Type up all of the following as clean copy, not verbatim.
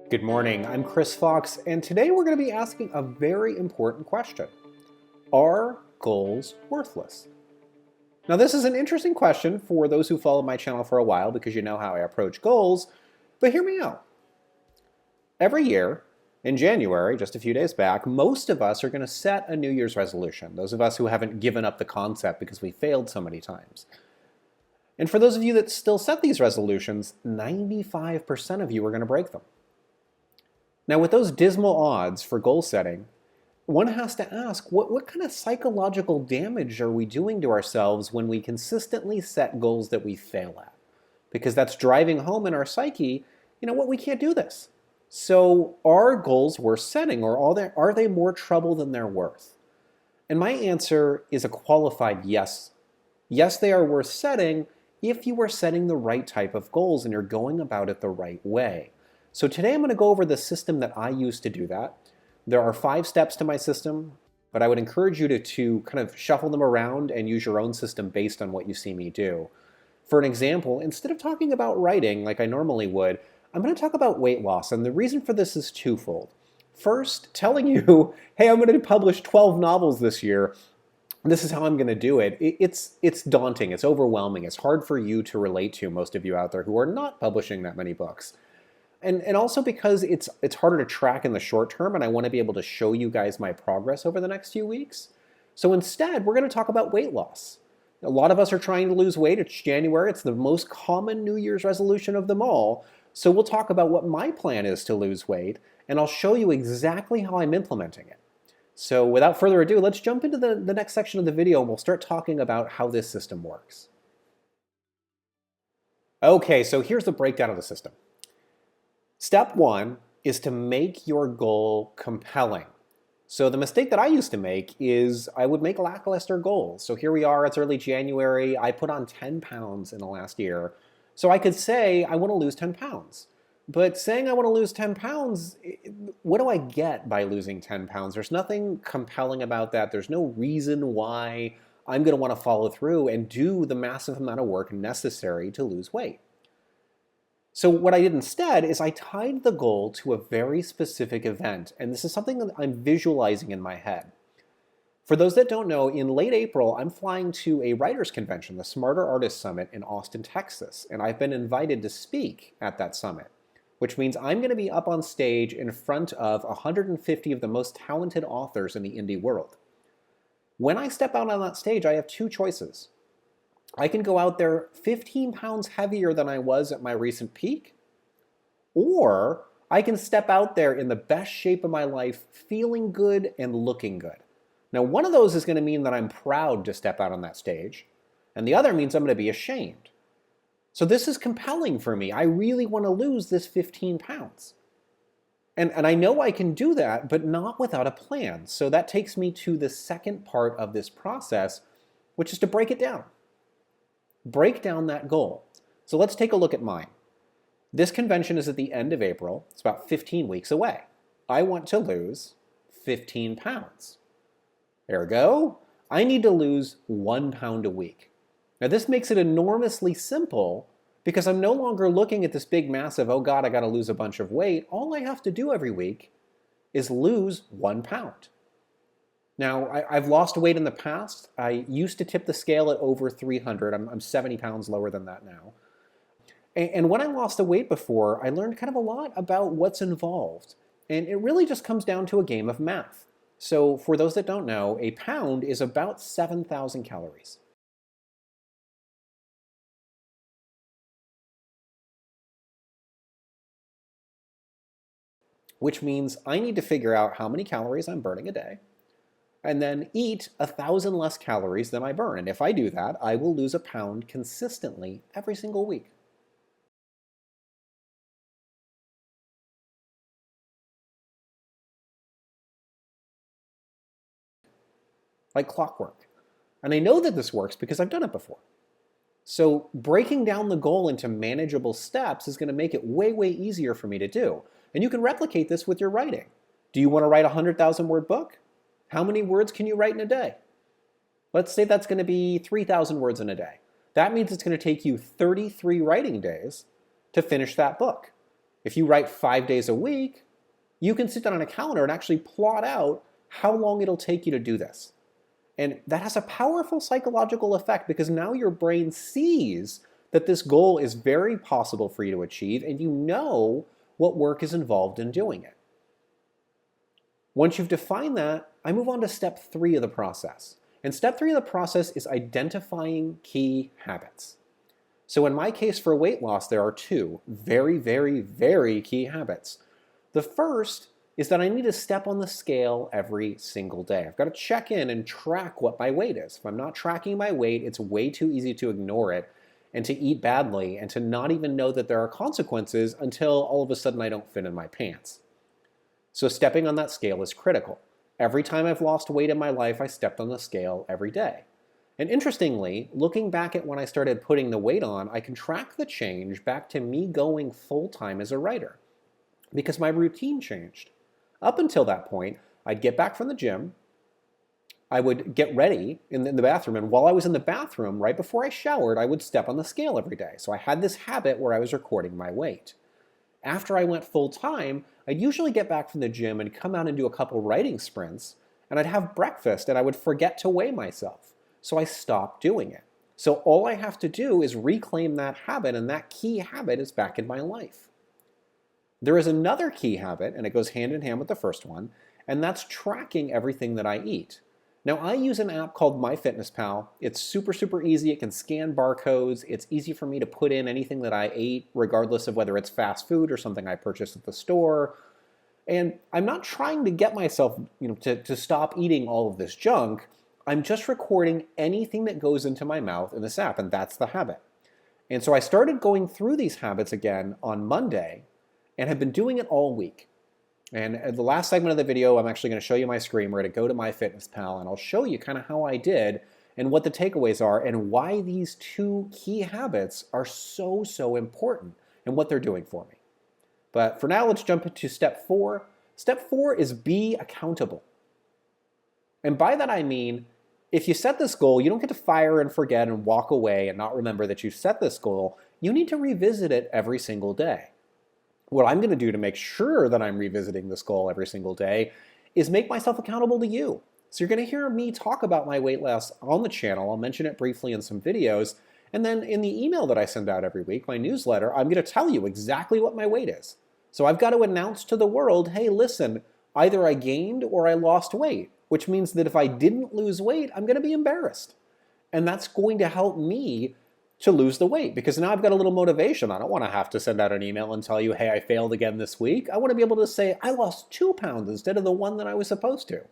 Good morning, I'm Chris Fox, and today we're going to be asking a very important question. Are goals worthless? Now, this is an interesting question for those who follow my channel for a while because you know how I approach goals, but hear me out. Every year, in January, just a few days back, most of us are going to set a New Year's resolution, those of us who haven't given up the concept because we failed so many times. And for those of you that still set these resolutions, 95% of you are going to break them. Now, with those dismal odds for goal setting, one has to ask, what kind of psychological damage are we doing to ourselves when we consistently set goals that we fail at? Because that's driving home in our psyche, what we can't do this. So are goals worth setting, or are they more trouble than they're worth? And my answer is a qualified yes. Yes, they are worth setting if you are setting the right type of goals and you're going about it the right way. So today I'm going to go over the system that I use to do that. There are 5 steps to my system, but I would encourage you to kind of shuffle them around and use your own system based on what you see me do. For an example, instead of talking about writing like I normally would, I'm going to talk about weight loss, and the reason for this is twofold. First, telling you, hey, I'm going to publish 12 novels this year. This is how I'm going to do it. It's daunting, it's overwhelming, it's hard for you to relate to, most of you out there who are not publishing that many books. And also because it's harder to track in the short term, and I want to be able to show you guys my progress over the next few weeks. So instead, we're going to talk about weight loss. A lot of us are trying to lose weight. It's January. It's the most common New Year's resolution of them all. So we'll talk about what my plan is to lose weight, and I'll show you exactly how I'm implementing it. So without further ado, let's jump into the next section of the video, and we'll start talking about how this system works. Okay, so here's the breakdown of the system. Step 1 is to make your goal compelling. So the mistake that I used to make is I would make lackluster goals. So here we are, it's early January, I put on 10 pounds in the last year. So I could say I want to lose 10 pounds. But saying I want to lose 10 pounds, what do I get by losing 10 pounds? There's nothing compelling about that. There's no reason why I'm going to want to follow through and do the massive amount of work necessary to lose weight. So what I did instead is I tied the goal to a very specific event, and this is something that I'm visualizing in my head. For those that don't know, in late April, I'm flying to a writers' convention, the Smarter Artist Summit in Austin, Texas, and I've been invited to speak at that summit, which means I'm going to be up on stage in front of 150 of the most talented authors in the indie world. When I step out on that stage, I have 2 choices. I can go out there 15 pounds heavier than I was at my recent peak, or I can step out there in the best shape of my life, feeling good and looking good. Now, one of those is going to mean that I'm proud to step out on that stage, and the other means I'm going to be ashamed. So this is compelling for me. I really want to lose this 15 pounds. And I know I can do that, but not without a plan. So that takes me to the second part of this process, which is to break it down. Break down that goal. So let's take a look at mine. This convention is at the end of April. It's about 15 weeks away. I want to lose 15 pounds. Ergo, I need to lose 1 pound a week. Now this makes it enormously simple because I'm no longer looking at this big massive, oh God, I got to lose a bunch of weight. All I have to do every week is lose 1 pound. Now, I've lost weight in the past. I used to tip the scale at over 300. I'm 70 pounds lower than that now. And when I lost the weight before, I learned kind of a lot about what's involved. And it really just comes down to a game of math. So for those that don't know, a pound is about 7,000 calories. Which means I need to figure out how many calories I'm burning a day, and then eat 1,000 less calories than I burn. And if I do that, I will lose a pound consistently every single week. Like clockwork. And I know that this works because I've done it before. So breaking down the goal into manageable steps is going to make it way, way easier for me to do. And you can replicate this with your writing. Do you want to write a 100,000 word book? How many words can you write in a day? Let's say that's going to be 3,000 words in a day. That means it's going to take you 33 writing days to finish that book. If you write 5 days a week, you can sit down on a calendar and actually plot out how long it'll take you to do this. And that has a powerful psychological effect because now your brain sees that this goal is very possible for you to achieve, and you know what work is involved in doing it. Once you've defined that, I move on to step 3 of the process. And step 3 of the process is identifying key habits. So in my case for weight loss, there are 2 very, very, very key habits. The first is that I need to step on the scale every single day. I've got to check in and track what my weight is. If I'm not tracking my weight, it's way too easy to ignore it and to eat badly and to not even know that there are consequences until all of a sudden I don't fit in my pants. So stepping on that scale is critical. Every time I've lost weight in my life, I stepped on the scale every day. And interestingly, looking back at when I started putting the weight on, I can track the change back to me going full-time as a writer because my routine changed. Up until that point, I'd get back from the gym, I would get ready in the bathroom, and while I was in the bathroom, right before I showered, I would step on the scale every day. So I had this habit where I was recording my weight. After I went full-time, I'd usually get back from the gym and come out and do a couple writing sprints, and I'd have breakfast and I would forget to weigh myself. So I stopped doing it. So all I have to do is reclaim that habit, and that key habit is back in my life. There is another key habit, and it goes hand in hand with the first one, and that's tracking everything that I eat. Now, I use an app called MyFitnessPal. It's super, super easy. It can scan barcodes. It's easy for me to put in anything that I ate, regardless of whether it's fast food or something I purchased at the store. And I'm not trying to get myself, to stop eating all of this junk. I'm just recording anything that goes into my mouth in this app, and that's the habit. And so I started going through these habits again on Monday and have been doing it all week. And at the last segment of the video, I'm actually going to show you my screen. We're going to go to MyFitnessPal, and I'll show you kind of how I did and what the takeaways are and why these 2 key habits are so, so important and what they're doing for me. But for now, let's jump into step 4. Step 4 is be accountable. And by that I mean, if you set this goal, you don't get to fire and forget and walk away and not remember that you set this goal. You need to revisit it every single day. What I'm going to do to make sure that I'm revisiting this goal every single day is make myself accountable to you. So you're going to hear me talk about my weight loss on the channel. I'll mention it briefly in some videos. And then in the email that I send out every week, my newsletter, I'm going to tell you exactly what my weight is. So I've got to announce to the world, hey, listen, either I gained or I lost weight, which means that if I didn't lose weight, I'm going to be embarrassed. And that's going to help me to lose the weight because now I've got a little motivation. I don't want to have to send out an email and tell you, hey, I failed again this week. I want to be able to say I lost 2 pounds instead of the 1 that I was supposed to.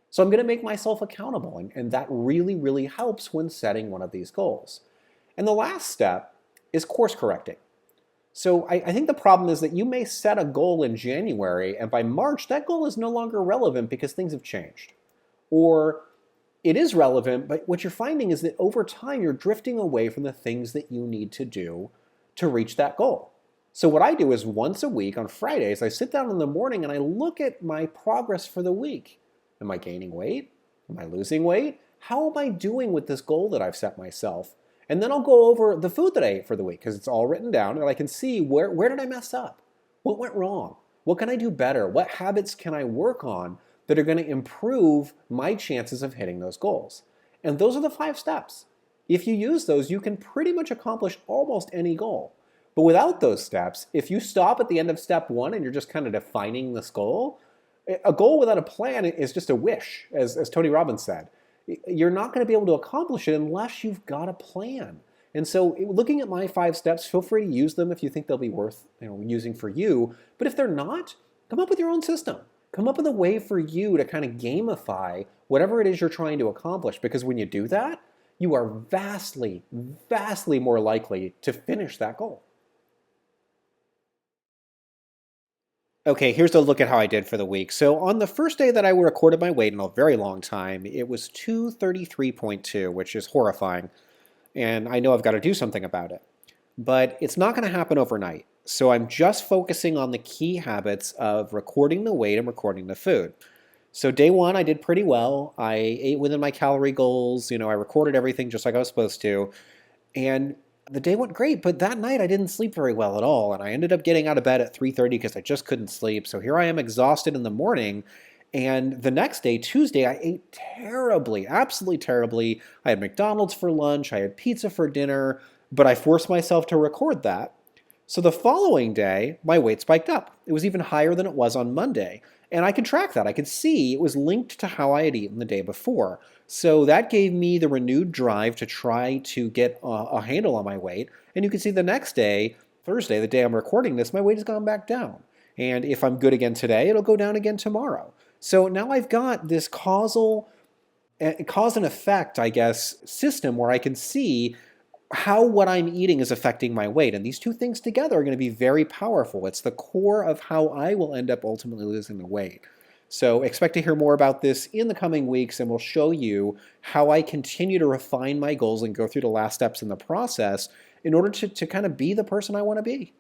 So I'm going to make myself accountable, and that really, really helps when setting one of these goals. And the last step is course correcting. So I think the problem is that you may set a goal in January, and by March, that goal is no longer relevant because things have changed. Or it is relevant, but what you're finding is that over time, you're drifting away from the things that you need to do to reach that goal. So what I do is once a week on Fridays, I sit down in the morning and I look at my progress for the week. Am I gaining weight? Am I losing weight? How am I doing with this goal that I've set myself? And then I'll go over the food that I ate for the week because it's all written down and I can see where did I mess up? What went wrong? What can I do better? What habits can I work on that are going to improve my chances of hitting those goals? And those are the 5 steps. If you use those, you can pretty much accomplish almost any goal. But without those steps, if you stop at the end of step 1 and you're just kind of defining this goal, a goal without a plan is just a wish, as Tony Robbins said. You're not going to be able to accomplish it unless you've got a plan. And so looking at my 5 steps, feel free to use them if you think they'll be worth using for you. But if they're not, come up with your own system. Come up with a way for you to kind of gamify whatever it is you're trying to accomplish. Because when you do that, you are vastly, vastly more likely to finish that goal. Okay, here's a look at how I did for the week. So on the first day that I recorded my weight in a very long time, it was 233.2, which is horrifying. And I know I've got to do something about it. But it's not going to happen overnight. So I'm just focusing on the key habits of recording the weight and recording the food. So day 1, I did pretty well. I ate within my calorie goals. I recorded everything just like I was supposed to. And The day went great, but that night I didn't sleep very well at all, and I ended up getting out of bed at 3:30 because I just couldn't sleep. So here I am exhausted in the morning, and the next day, Tuesday, I ate terribly, absolutely terribly. I had McDonald's for lunch, I had pizza for dinner, but I forced myself to record that. So the following day, my weight spiked up. It was even higher than it was on Monday. And I could track that. I could see it was linked to how I had eaten the day before. So that gave me the renewed drive to try to get a handle on my weight. And you can see the next day, Thursday, the day I'm recording this, my weight has gone back down. And if I'm good again today, it'll go down again tomorrow. So now I've got this cause and effect, I guess, system where I can see how what I'm eating is affecting my weight. And these two things together are going to be very powerful. It's the core of how I will end up ultimately losing the weight. So expect to hear more about this in the coming weeks, and we'll show you how I continue to refine my goals and go through the last steps in the process in order to kind of be the person I want to be.